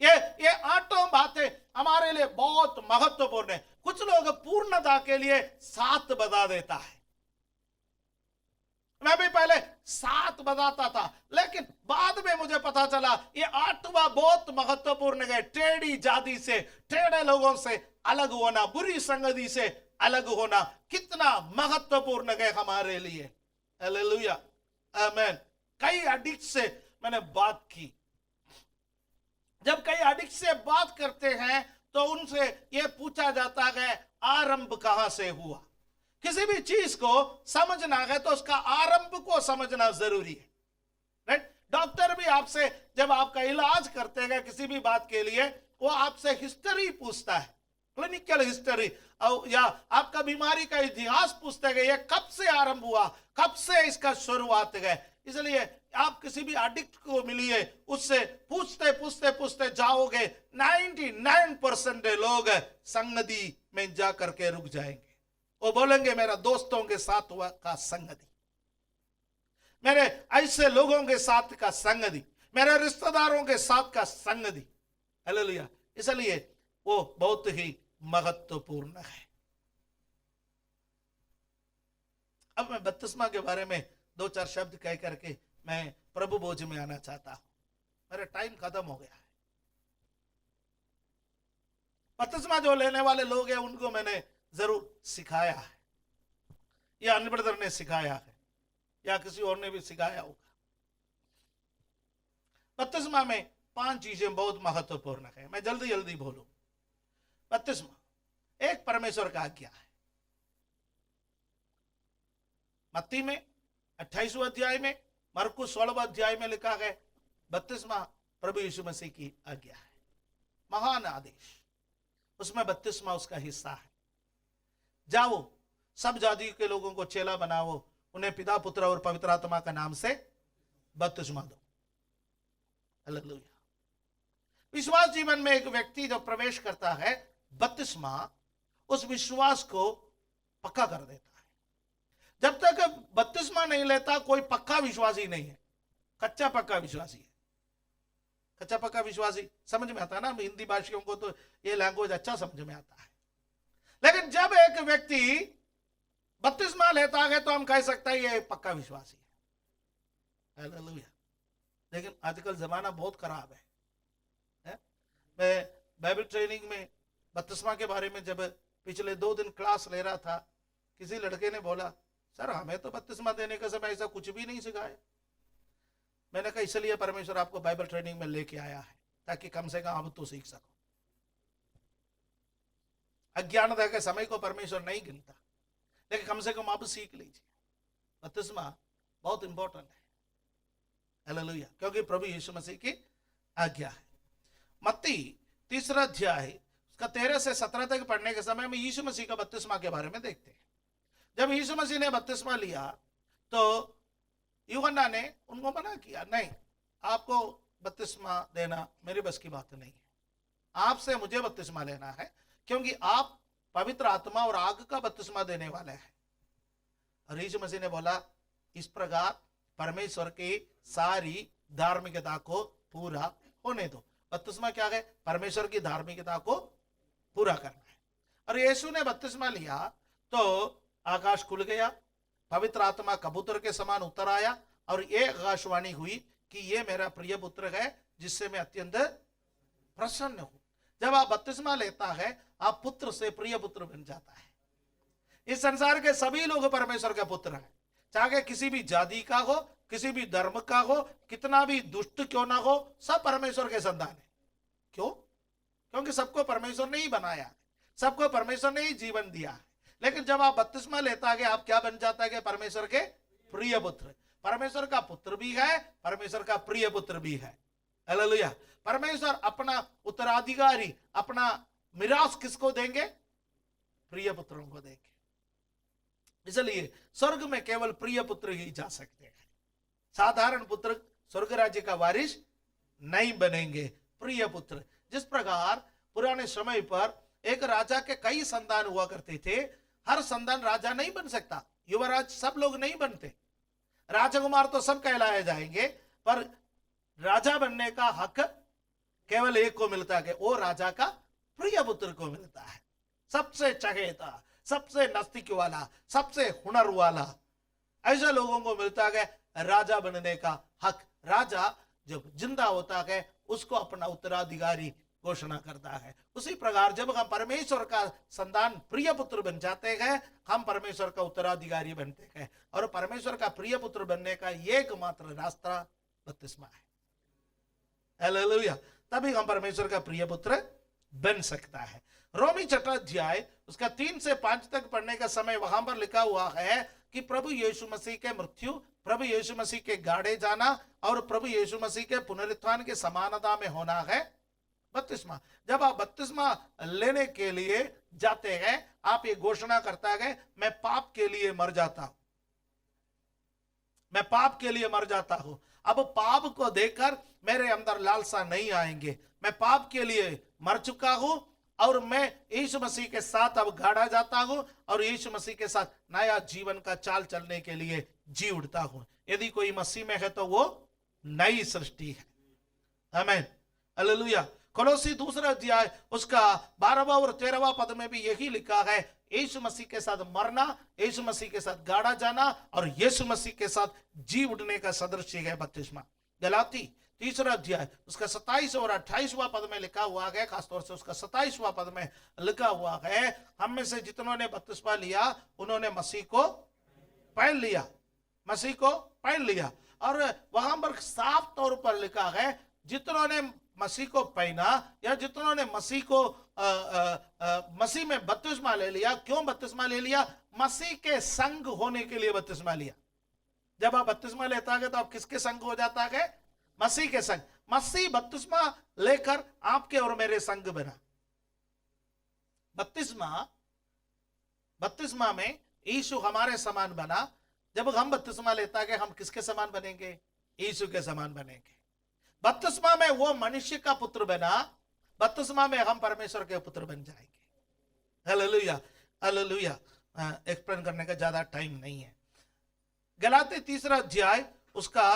ये आठों बातें हमारे लिए बहुत महत्वपूर्ण है। कुछ लोग पूर्णता के लिए 7 बता देता है। मैं भी पहले 7 बताता था, लेकिन बाद में मुझे पता चला ये 8वां बहुत महत्वपूर्ण है। टेढ़ी जाति से, टेढ़े लोगों से अलग होना, बुरी संगति से अलग होना कितना महत्वपूर्ण है हमारे लिए। हालेलुया, आमेन। कई एडिक्ट से मैंने बात की। जब कई एडिक्ट से बात करते हैं तो उनसे यह पूछा जाता है आरंभ कहां से हुआ। किसी भी चीज को समझना है तो उसका आरंभ को समझना जरूरी है, राइट। डॉक्टर भी आपसे जब आपका इलाज करते हैं किसी भी बात के लिए, वो आपसे हिस्ट्री पूछता है, क्लिनिकल हिस्ट्री, या आपका बीमारी का इतिहास पूछते हैं, ये कब से आरंभ हुआ, कब से इसका शुरुआत है। इसलिए आप किसी भी एडिक्ट को मिलिए, उससे पूछते पूछते पूछते जाओगे, 99% लोग संगति में जा करके रुक जाएंगे। वो बोलेंगे मेरा दोस्तों के साथ हुआ का संगति, मेरे ऐसे लोगों के साथ का संगति, मेरे रिश्तेदारों के साथ का संगति। हालेलुया। इसलिए वो बहुत ही महत्वपूर्ण है। अब मैं बपतिस्मा के बारे में 2-4 शब्द कह करके मैं प्रभु भोज में आना चाहता हूं, मेरा टाइम खत्म हो गया है। बपतिस्मा जो लेने वाले लोग हैं उनको मैंने जरूर सिखाया है, या अन्य ब्रदर ने सिखाया है, या किसी और ने भी सिखाया होगा। बपतिस्मा में 5 चीजें बहुत महत्वपूर्ण है, मैं जल्दी जल्दी बोलूं। बपतिस्मा एक परमेश्वर का आज्ञा है। मत्ती में 28वें अध्याय में, मरकुस 16वें अध्याय में लिखा है बपतिस्मा प्रभु यीशु मसीह की आज्ञा है, महान आदेश। उसमें बपतिस्मा उसका हिस्सा है। जाओ सब जाति के लोगों को चेला बनाओ, उन्हें पिता पुत्र और पवित्र आत्मा का नाम से बपतिस्मा दो। हालेलुया। विश्वास जीवन में एक व्यक्ति जो प्रवेश करता है, बपतिस्मा उस विश्वास को पक्का कर देता है। जब तक बपतिस्मा नहीं लेता कोई पक्का विश्वासी नहीं है, कच्चा पक्का विश्वासी है। कच्चा पक्का विश्वासी समझ में आता है ना, हिंदी भाषियों को तो ये लैंग्वेज अच्छा समझ में आता है। लेकिन जब एक व्यक्ति बपतिस्मा लेता है तो हम कह सकते हैं ये पक्का विश्वासी है। हालेलुया। लेकिन आजकल जमाना बहुत खराब है। मैं बाइबल ट्रेनिंग में बपतिस्मा के बारे में जब पिछले 2 दिन क्लास ले रहा था, किसी लड़के ने बोला सर हमें तो बपतिस्मा देने का समय ऐसा कुछ भी नहीं सिखाया। मैंने कहा इसलिए परमेश्वर आपको बाइबल ट्रेनिंग में लेके आया है ताकि कम से कम आप तो सीख सको। अज्ञानता के समय को परमेश्वर नहीं गिनता, लेकिन कम से कम आप सीख लीजिए। बपतिस्मा बहुत इंपॉर्टेंट है। हालेलुया। क्योंकि प्रभु यीशु मसीह की आज्ञा है। मत्ती 3 अध्याय उसका 13 से 17 तक पढ़ने के समय में यीशु मसीह का बपतिस्मा के बारे में देखते हैं। जब यीशु मसीह ने बपतिस्मा लिया तो यूहन्ना ने उनको मना किया, नहीं आपको बपतिस्मा देना मेरी बस की बात नहीं है, आपसे मुझे बपतिस्मा लेना है क्योंकि आप पवित्र आत्मा और आग का बपतिस्मा देने वाले हैं। और यीशु मसीह ने बोला इस प्रकार परमेश्वर की सारी धार्मिकता को पूरा होने दो। बपतिस्मा क्या है? परमेश्वर की धार्मिकता को पूरा करना है। और यीशु ने बपतिस्मा लिया तो आकाश खुल गया, पवित्र आत्मा कबूतर के समान उतर आया और ये आकाशवाणी हुई कि ये मेरा प्रिय पुत्र है जिससे मैं अत्यंत प्रसन्न हूं। जब आप बपतिस्मा लेता है आप पुत्र से प्रिय पुत्र बन जाता है। इस संसार के सभी लोग परमेश्वर का पुत्र है, चाहे किसी भी जाति का हो, किसी भी धर्म का हो, कितना भी दुष्ट क्यों ना हो, सब परमेश्वर के संतान है। क्यों? क्योंकि सबको परमेश्वर ने ही बनाया है, सबको परमेश्वर ने ही जीवन दिया है। लेकिन जब आप बपतिस्मा लेता है आप क्या बन जाता है? परमेश्वर के प्रिय पुत्र। परमेश्वर का पुत्र भी है, परमेश्वर का प्रिय पुत्र भी है। हालेलुया। परमेश्वर अपना उत्तराधिकारी, अपना मिरास किसको देंगे? प्रिय पुत्रों को देंगे। इसलिए स्वर्ग में केवल प्रिय पुत्र ही जा सकते हैं। साधारण पुत्र स्वर्ग राज्य का वारिस नहीं बनेंगे, प्रिय पुत्र। जिस प्रकार पुराने समय पर एक राजा के कई संतान हुआ करते थे, हर संतान राजा नहीं बन सकता, युवराज सब लोग नहीं बनते, राजकुमार तो सब कहलाए जाएंगे, पर राजा बनने का हक केवल एक को मिलता है, वो राजा का प्रिय पुत्र को मिलता है। सबसे चहेता, सबसे नजदीक वाला, सबसे हुनर वाला, ऐसे लोगों को मिलता है राजा बनने का हक। राजा जब जिंदा होता है उसको अपना उत्तराधिकारी घोषणा करता है। उसी प्रकार जब हम परमेश्वर का संतान प्रिय पुत्र बन जाते हैं, हम परमेश्वर का उत्तराधिकारी बनते हैं। और परमेश्वर का प्रिय पुत्र बनने का एकमात्र रास्ता बपतिस्मा है। हालेलुया। तभी हम परमेश्वर का प्रिय पुत्र बन सकता है। रोमी 6 अध्याय उसका 3 से 5 तक पढ़ने का समय वहां पर लिखा हुआ है, कि प्रभु यीशु मसीह के मृत्यु, प्रभु यीशु मसीह के गाड़े जाना और प्रभु यीशु मसीह के पुनरुत्थान के समानता में होना है बपतिस्मा। जब आप बपतिस्मा लेने के लिए जाते हैं, आप ये घोषणा करता है, मैं पाप के लिए मर जाता हूं, मैं पाप के लिए मर जाता हूं। अब पाप को देखकर मेरे अंदर लालसा नहीं आएंगे। मैं पाप के लिए मर चुका हूं और मैं यीशु मसीह के साथ अब गाड़ा जाता हूं और यीशु मसीह के साथ नया जीवन का चाल चलने के लिए जी उठता हूं। यदि कोई मसीह में है तो वो नई सृष्टि है। आमीन, हालेलुया। कोलोसी 2 अध्याय उसका 12वां और 13वां पद में भी यही लिखा है, यीशु मसीह के साथ मरना, यीशु मसीह के साथ गाड़ा जाना और यीशु मसीह के साथ जी उठने का सदृश्य है बपतिस्मा। गलाती 3 अध्याय उसका 27 और 28वां पद में लिखा हुआ है, खासतौर से उसका 27वां पद में लिखा हुआ है, हम में से जितनों ने बपतिस्मा लिया उन्होंने मसीह को पहन लिया, मसीह को पहन लिया। और वहां पर साफ तौर पर लिखा है, जितनों ने मसीह को पहना या जितनों ने मसीह को मसीह में बपतिस्मा ले लिया। क्यों बपतिस्मा ले लिया? मसीह के संग होने के लिए बपतिस्मा लिया। जब आप बपतिस्मा लेता है तो आप किसके संग हो जाता है? मसीह के संग। मसीह बपतिस्मा लेकर आपके और मेरे संग बना। बपतिस्मा में यीशु हमारे समान बना। जब हम बपतिस्मा लेता है हम किसके समान बनेंगे? यीशु के समान बनेंगे। बपतिस्मा में वो मनुष्य का पुत्र बना, बपतिस्मा में हम परमेश्वर के पुत्र बन जाएंगे। Hallelujah, hallelujah. एक्सप्लेन करने का ज्यादा टाइम नहीं है। गलाती 3 अध्याय उसका,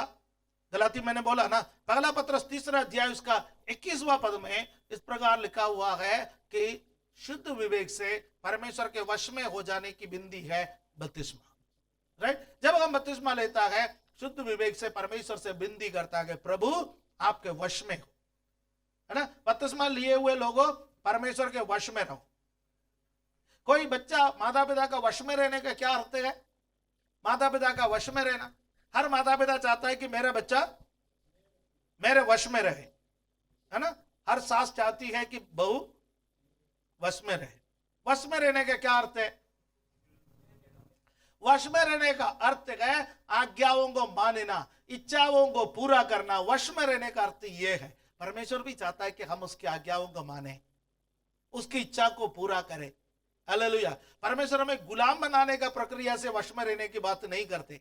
गलाती मैंने बोला ना, पहला पत्रस 3 अध्याय उसका 21वां पद में इस प्रकार लिखा हुआ है कि शुद्ध विवेक से परमेश्वर के वश में हो जाने की बिंदी है बपतिस्मा। राइट? जब हम बपतिस्मा लेता है शुद्ध विवेक से परमेश्वर से बिंदी करता है, प्रभु आपके वश में हो, है ना। बपतिस्मा लिए हुए लोगों परमेश्वर के वश में रहो। कोई बच्चा माता पिता का वश में रहने का क्या अर्थ है? माता पिता का वश में रहना, हर माता पिता चाहता है कि मेरा बच्चा मेरे वश में रहे, है ना। हर सास चाहती है कि बहू वश में रहे। वश में रहने का क्या अर्थ है? वश में रहने का अर्थ है आज्ञाओं को मानना, इच्छाओं को पूरा करना। वश में रहने का अर्थ यह है। परमेश्वर भी चाहता है कि हम उसकी आज्ञाओं को माने, उसकी इच्छा को पूरा करें। हालेलुया। परमेश्वर हमें गुलाम बनाने का प्रक्रिया से वश में रहने की बात नहीं करते।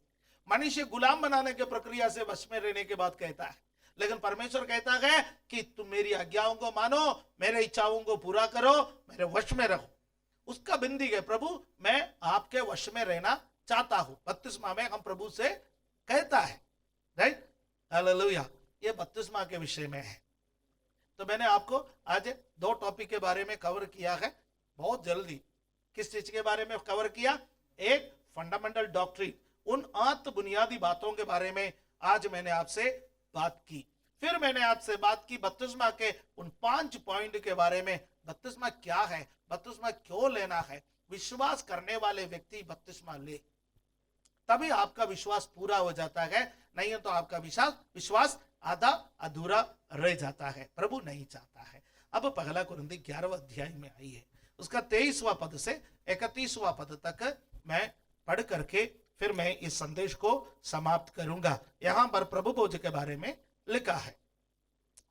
मनुष्य गुलाम बनाने की प्रक्रिया से वश में रहने की बात कहता है, लेकिन परमेश्वर कहता है कि तुम मेरी आज्ञाओं को मानो, मेरे इच्छाओं को पूरा करो, मेरे वश में रहो। उसका बिंदी है, प्रभु मैं आपके वश में रहना चाहता हूं। बपतिस्मा में हम प्रभु से कहता है, राइट। हालेलुया। ये बपतिस्मा के विषय में है। तो मैंने आपको आज 2 टॉपिक के बारे में कवर किया है बहुत जल्दी। किस चीज के बारे में कवर किया? एक फंडामेंटल डॉक्ट्रिन, उन 8 बुनियादी बातों के बारे में आज मैंने आपसे बात की। फिर मैंने आपसे बात की बपतिस्मा के उन 5 पॉइंट के बारे में। बपतिस्मा क्या है, बपतिस्मा क्यों लेना है। विश्वास करने वाले व्यक्ति बपतिस्मा ले, तभी आपका विश्वास पूरा हो जाता है, नहीं तो आपका विश्वास आधा अधूरा रह जाता है। प्रभु नहीं चाहता है। अब पहला कुरिन्थी 11वां अध्याय में आई है, उसका 23वां पद से 31वां पद तक मैं पढ़ करके फिर मैं इस संदेश को समाप्त करूंगा। यहां पर प्रभु भोज के बारे में लिखा है,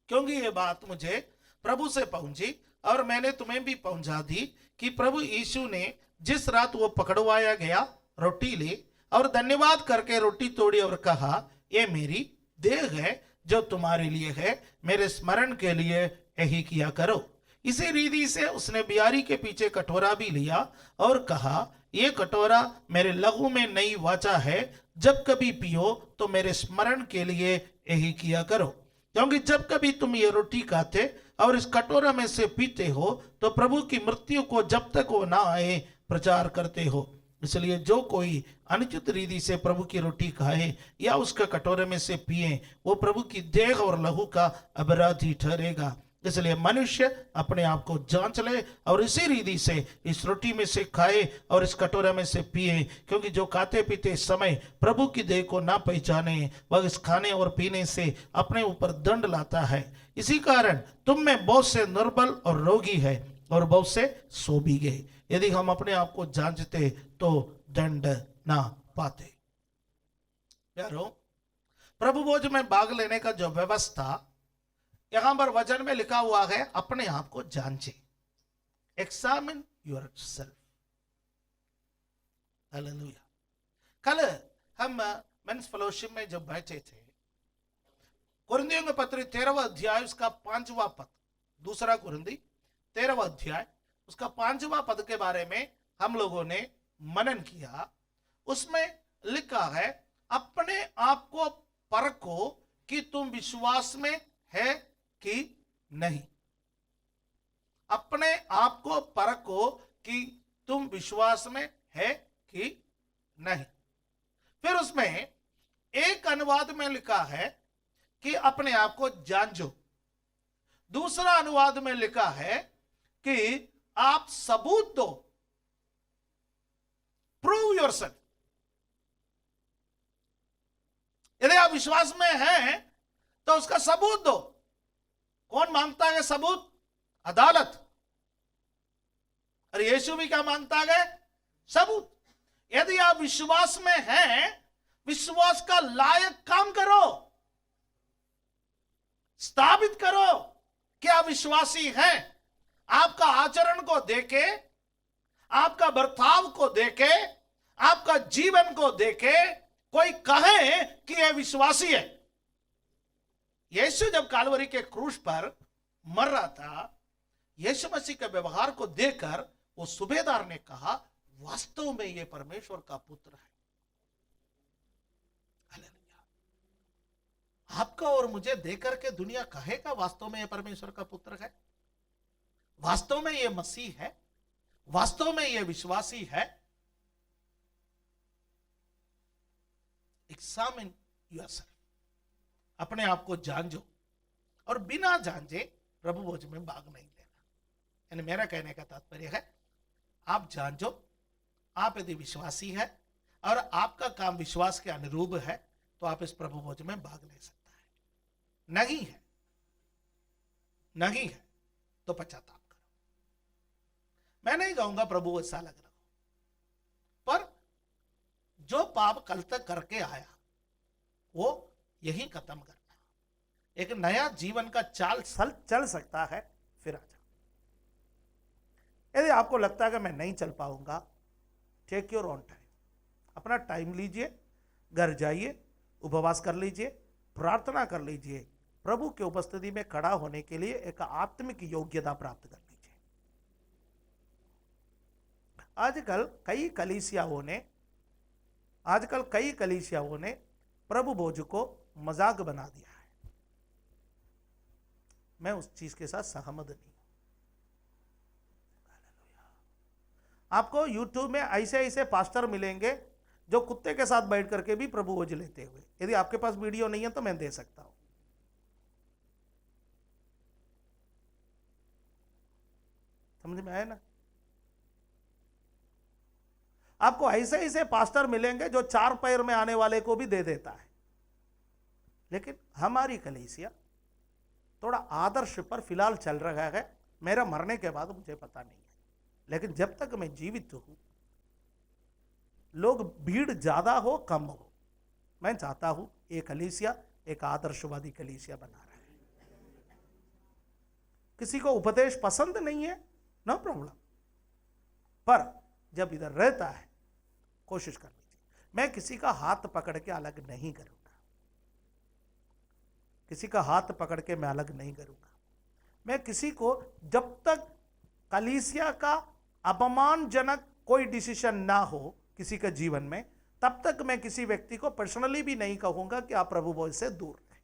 क्योंकि ये बात मुझे प्रभु से पहुंची और मैंने तुम्हें भी पहुंचा दी कि प्रभु यीशु ने जिस रात वो पकड़वाया गया रोटी ली और धन्यवाद करके रोटी तोड़ी और कहा, ये मेरी देह है जो तुम्हारे लिए है, मेरे स्मरण के लिए यही किया करो। इसी रीति से उसने बियारी के पीछे कटोरा भी लिया और कहा, ये कटोरा मेरे लहू में नई वाचा है, जब कभी पियो तो मेरे स्मरण के लिए यही किया करो। क्योंकि जब कभी तुम ये रोटी खाते और इस कटोरा में से पीते हो तो प्रभु की मृत्यु को जब तक वो ना आए प्रचार करते हो। इसलिए जो कोई अनुचित रीति से प्रभु की रोटी खाए या उसका कटोरे में से पिए, वो प्रभु की देह और लहू का अपराधी ठहरेगा। इसलिए मनुष्य अपने आप को जांच ले और इसी रीति से इस रोटी में से खाए और इस कटोरे में से पिए, क्योंकि जो खाते पीते समय प्रभु की देह को ना पहचाने वह इस खाने और पीने से अपने ऊपर दंड लाता है। इसी कारण तुम में बहुत से निर्बल और रोगी है और बहुत से सो भी गए। यदि हम अपने आप को जांचते तो दंड ना बातें। यारो, प्रभु भोज में भाग लेने का जो व्यवस्था यहां पर वचन में लिखा हुआ है, अपने आप को जांचे, एक्सामिन योर सेल्फ। हालेलुया। कल हम मेंस फेलोशिप में जब बैठे थे, कुरिन्थियों के पत्र 13वां अध्याय उसका 5वां पद, दूसरा कुरिन्थी 13वां अध्याय उसका 5वां पद के बारे में हम लोगों ने मनन किया। उसमें लिखा है, अपने आप को परखो कि तुम विश्वास में है कि नहीं। अपने आप को परखो कि तुम विश्वास में है कि नहीं। फिर उसमें एक अनुवाद में लिखा है कि अपने आप को जांचो। दूसरा अनुवाद में लिखा है कि आप सबूत दो, प्रूव योरसेल्फ। यदि आप विश्वास में हैं तो उसका सबूत दो। कौन मांगता है सबूत? अदालत। और यीशु भी क्या मांगता है? सबूत। यदि आप विश्वास में हैं, विश्वास का लायक काम करो, स्थापित करो कि आप विश्वासी हैं। आपका आचरण को देखे, आपका बर्ताव को देखे, आपका जीवन को देखे कोई कहे कि यह विश्वासी है। यीशु जब कालवरी के क्रूस पर मर रहा था, यीशु मसीह के व्यवहार को देखकर वो सूबेदार ने कहा, वास्तव में ये परमेश्वर का पुत्र है। आपका और मुझे देकर के दुनिया कहेगा वास्तव में ये परमेश्वर का पुत्र है, वास्तव में ये मसीह है, वास्तव में ये विश्वासी है। एग्जामिन योरसेल्फ, अपने आप को जांचो। और बिना जांचे प्रभु भोज में भाग नहीं लेना। यानी मेरा कहने का तात्पर्य है, आप जांचो, आप यदि विश्वासी है और आपका काम विश्वास के अनुरूप है तो आप इस प्रभु भोज में भाग ले सकता है। नहीं है तो पश्चाताप करो। मैं नहीं कहूंगा प्रभु ऐसा लग रहा हो, पर जो पाप कल तक करके आया वो यही खत्म करना। एक नया जीवन का चाल चल सकता है, फिर आ जाओ। यदि आपको लगता है कि मैं नहीं चल पाऊंगा, टेक योर ओन टाइम, अपना टाइम लीजिए, घर जाइए, उपवास कर लीजिए, प्रार्थना कर लीजिए, प्रभु की उपस्थिति में खड़ा होने के लिए एक आत्मिक योग्यता प्राप्त कर लीजिए। आजकल कई कलीसियाओं ने प्रभु भोज को मजाक बना दिया है। मैं उस चीज के साथ सहमत नहीं हूं। आपको यूट्यूब में ऐसे पास्टर मिलेंगे जो कुत्ते के साथ बैठ करके भी प्रभु भोज लेते हुए। यदि आपके पास वीडियो नहीं है तो मैं दे सकता हूं। समझ में आया ना? आपको ऐसे पास्टर मिलेंगे जो 4 पैर में आने वाले को भी दे देता है। लेकिन हमारी कलीसिया थोड़ा आदर्श पर फिलहाल चल रहा है। मेरा मरने के बाद मुझे पता नहीं है, लेकिन जब तक मैं जीवित हूं, लोग भीड़ ज्यादा हो कम हो, मैं चाहता हूं एक कलीसिया एक आदर्शवादी कलीसिया बना रहा है। किसी को उपदेश पसंद नहीं है, नो प्रॉब्लम, पर जब इधर रहता है कोशिश कर लीजिए। मैं किसी का हाथ पकड़ के अलग नहीं करूंगा, किसी का हाथ पकड़ के मैं अलग नहीं करूंगा। मैं किसी को, जब तक कलीसिया का अपमानजनक कोई डिसीजन ना हो किसी के जीवन में, तब तक मैं किसी व्यक्ति को पर्सनली भी नहीं कहूंगा कि आप प्रभु भोज से दूर रहें।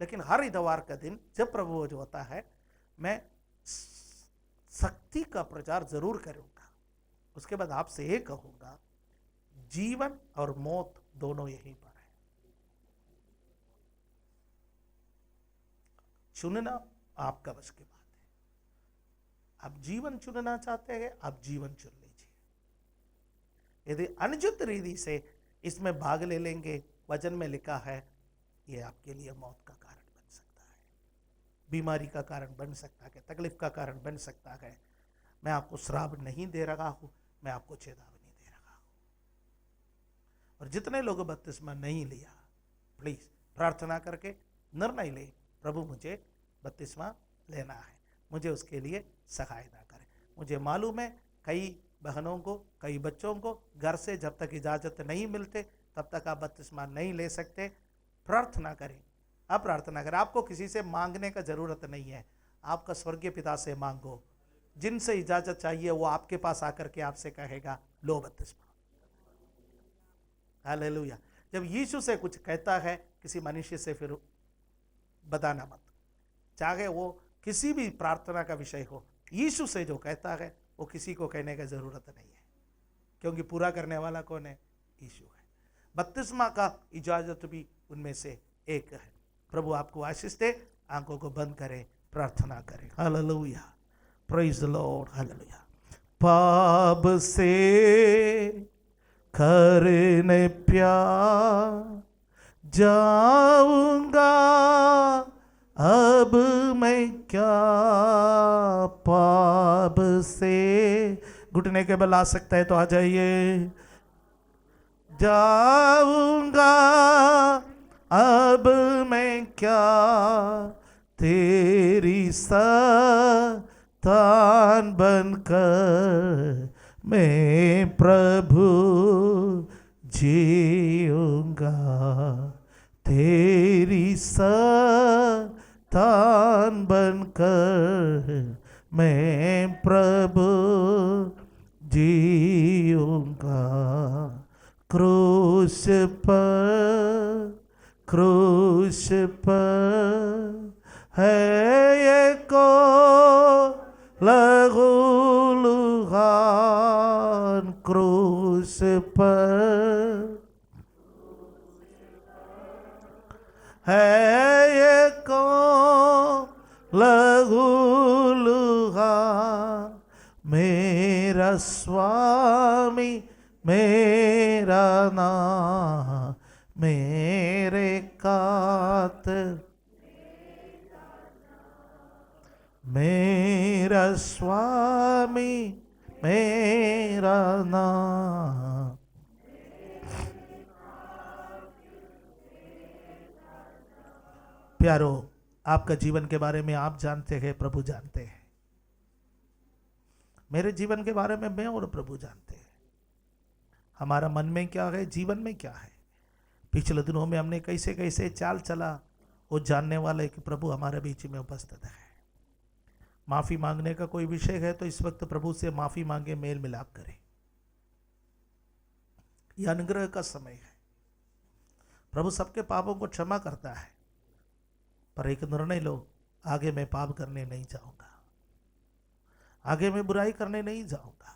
लेकिन हर इतवार का दिन जब प्रभु भोज होता है, मैं शक्ति का प्रचार जरूर करूंगा। उसके बाद आपसे ये कहूंगा, जीवन और मौत दोनों यहीं पर है। चुनना आपका बस की बात है। आप जीवन चुनना चाहते हैं, आप जीवन चुन लीजिए। यदि अनुचित रीति से इसमें भाग ले लेंगे, वचन में लिखा है, यह आपके लिए मौत का कारण बन सकता है, बीमारी का कारण बन सकता है, तकलीफ का कारण बन सकता है। मैं आपको श्राप नहीं दे रहा हूं, मैं आपको चेतावनी दे रहा हूं। और जितने लोग बपतिस्मा नहीं लिया, प्लीज प्रार्थना करके निर्णय ले, प्रभु मुझे बपतिस्मा लेना है, मुझे उसके लिए सहायता करें। मुझे मालूम है कई बहनों को, कई बच्चों को घर से जब तक इजाज़त नहीं मिलते तब तक आप बपतिस्मा नहीं ले सकते। प्रार्थना करें, आप प्रार्थना करें। आपको किसी से मांगने का ज़रूरत नहीं है, आपका स्वर्गीय पिता से मांगो। जिनसे इजाज़त चाहिए वो आपके पास आकर के आपसे कहेगा लो बपतिस्मा। हालेलुया। जब यीशु से कुछ कहता है किसी मनुष्य से फिर बताना मत, चाहे वो किसी भी प्रार्थना का विषय हो। यीशु से जो कहता है वो किसी को कहने की ज़रूरत नहीं है, क्योंकि पूरा करने वाला कौन है? यीशु है। बपतिस्मा का इजाज़त भी उनमें से एक है। प्रभु आपको आशीष दे। आंखों को बंद करें, प्रार्थना करें। Hallelujah, praise the Lord, hallelujah. पाप से करने प्यार जाऊंगा अब मैं क्या, पाप से घुटने के बल आ सकता है तो आ जाइए। जाऊंगा अब मैं क्या, तेरी संतान बनकर मैं प्रभु जीऊंगा, तेरी संतान बनकर मैं प्रभु जीऊंगा। क्रूस पर है ये को लगुलुहान, क्रूस पर है ये को लगुलुहान, मेरा स्वामी मेरा नाम, मेरे खातिर मेरा स्वामी मेरा नाम। प्यारो, आपका जीवन के बारे में आप जानते हैं, प्रभु जानते हैं। मेरे जीवन के बारे में मैं और प्रभु जानते हैं। हमारा मन में क्या है, जीवन में क्या है, पिछले दिनों में हमने कैसे कैसे चाल चला, वो जानने वाले कि प्रभु हमारे बीच में उपस्थित है। माफ़ी मांगने का कोई विषय है तो इस वक्त प्रभु से माफ़ी मांगे, मेल मिलाप करें। यह अनुग्रह का समय है। प्रभु सबके पापों को क्षमा करता है, पर एक निर्णय लो, आगे मैं पाप करने नहीं जाऊंगा, आगे मैं बुराई करने नहीं जाऊंगा।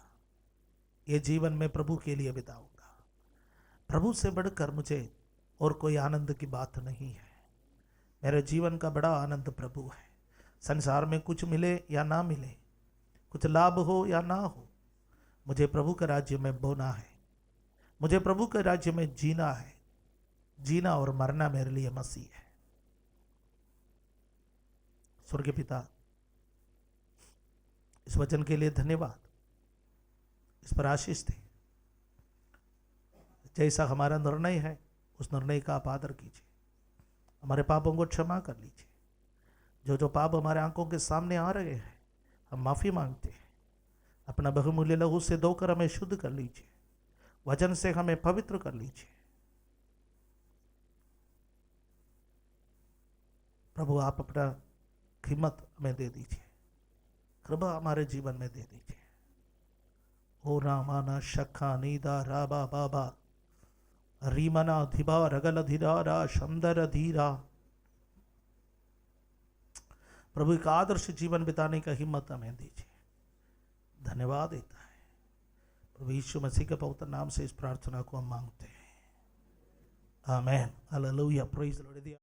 ये जीवन में प्रभु के लिए बिताऊंगा। प्रभु से बढ़कर मुझे और कोई आनंद की बात नहीं है। मेरे जीवन का बड़ा आनंद प्रभु है। संसार में कुछ मिले या ना मिले, कुछ लाभ हो या ना हो, मुझे प्रभु के राज्य में बोना है, मुझे प्रभु के राज्य में जीना है। जीना और मरना मेरे लिए मसीह है। स्वर्गीय पिता, इस वचन के लिए धन्यवाद। इस पर आशीष दे। जैसा हमारा निर्णय है उस निर्णय का आप आदर कीजिए। हमारे पापों को क्षमा कर लीजिए। जो जो पाप हमारे आंखों के सामने आ रहे हैं हम माफ़ी मांगते हैं। अपना बहुमूल्य लहू से धोकर हमें शुद्ध कर लीजिए, वचन से हमें पवित्र कर लीजिए। प्रभु आप अपना हिम्मत हमें दे दीजिए, कृपा हमारे जीवन में दे दीजिए। ओ रामाना शखा नीदा राबा बाबा रीमना धिबा रगल धीरा शंदर धीरा। प्रभु का आदर्श जीवन बिताने का हिम्मत हमें दीजिए। धन्यवाद देता है प्रभु यीशु मसीह के पवित्र नाम से इस प्रार्थना को हम मांगते हैं। आमीन। हालेलुया। Praise the Lord.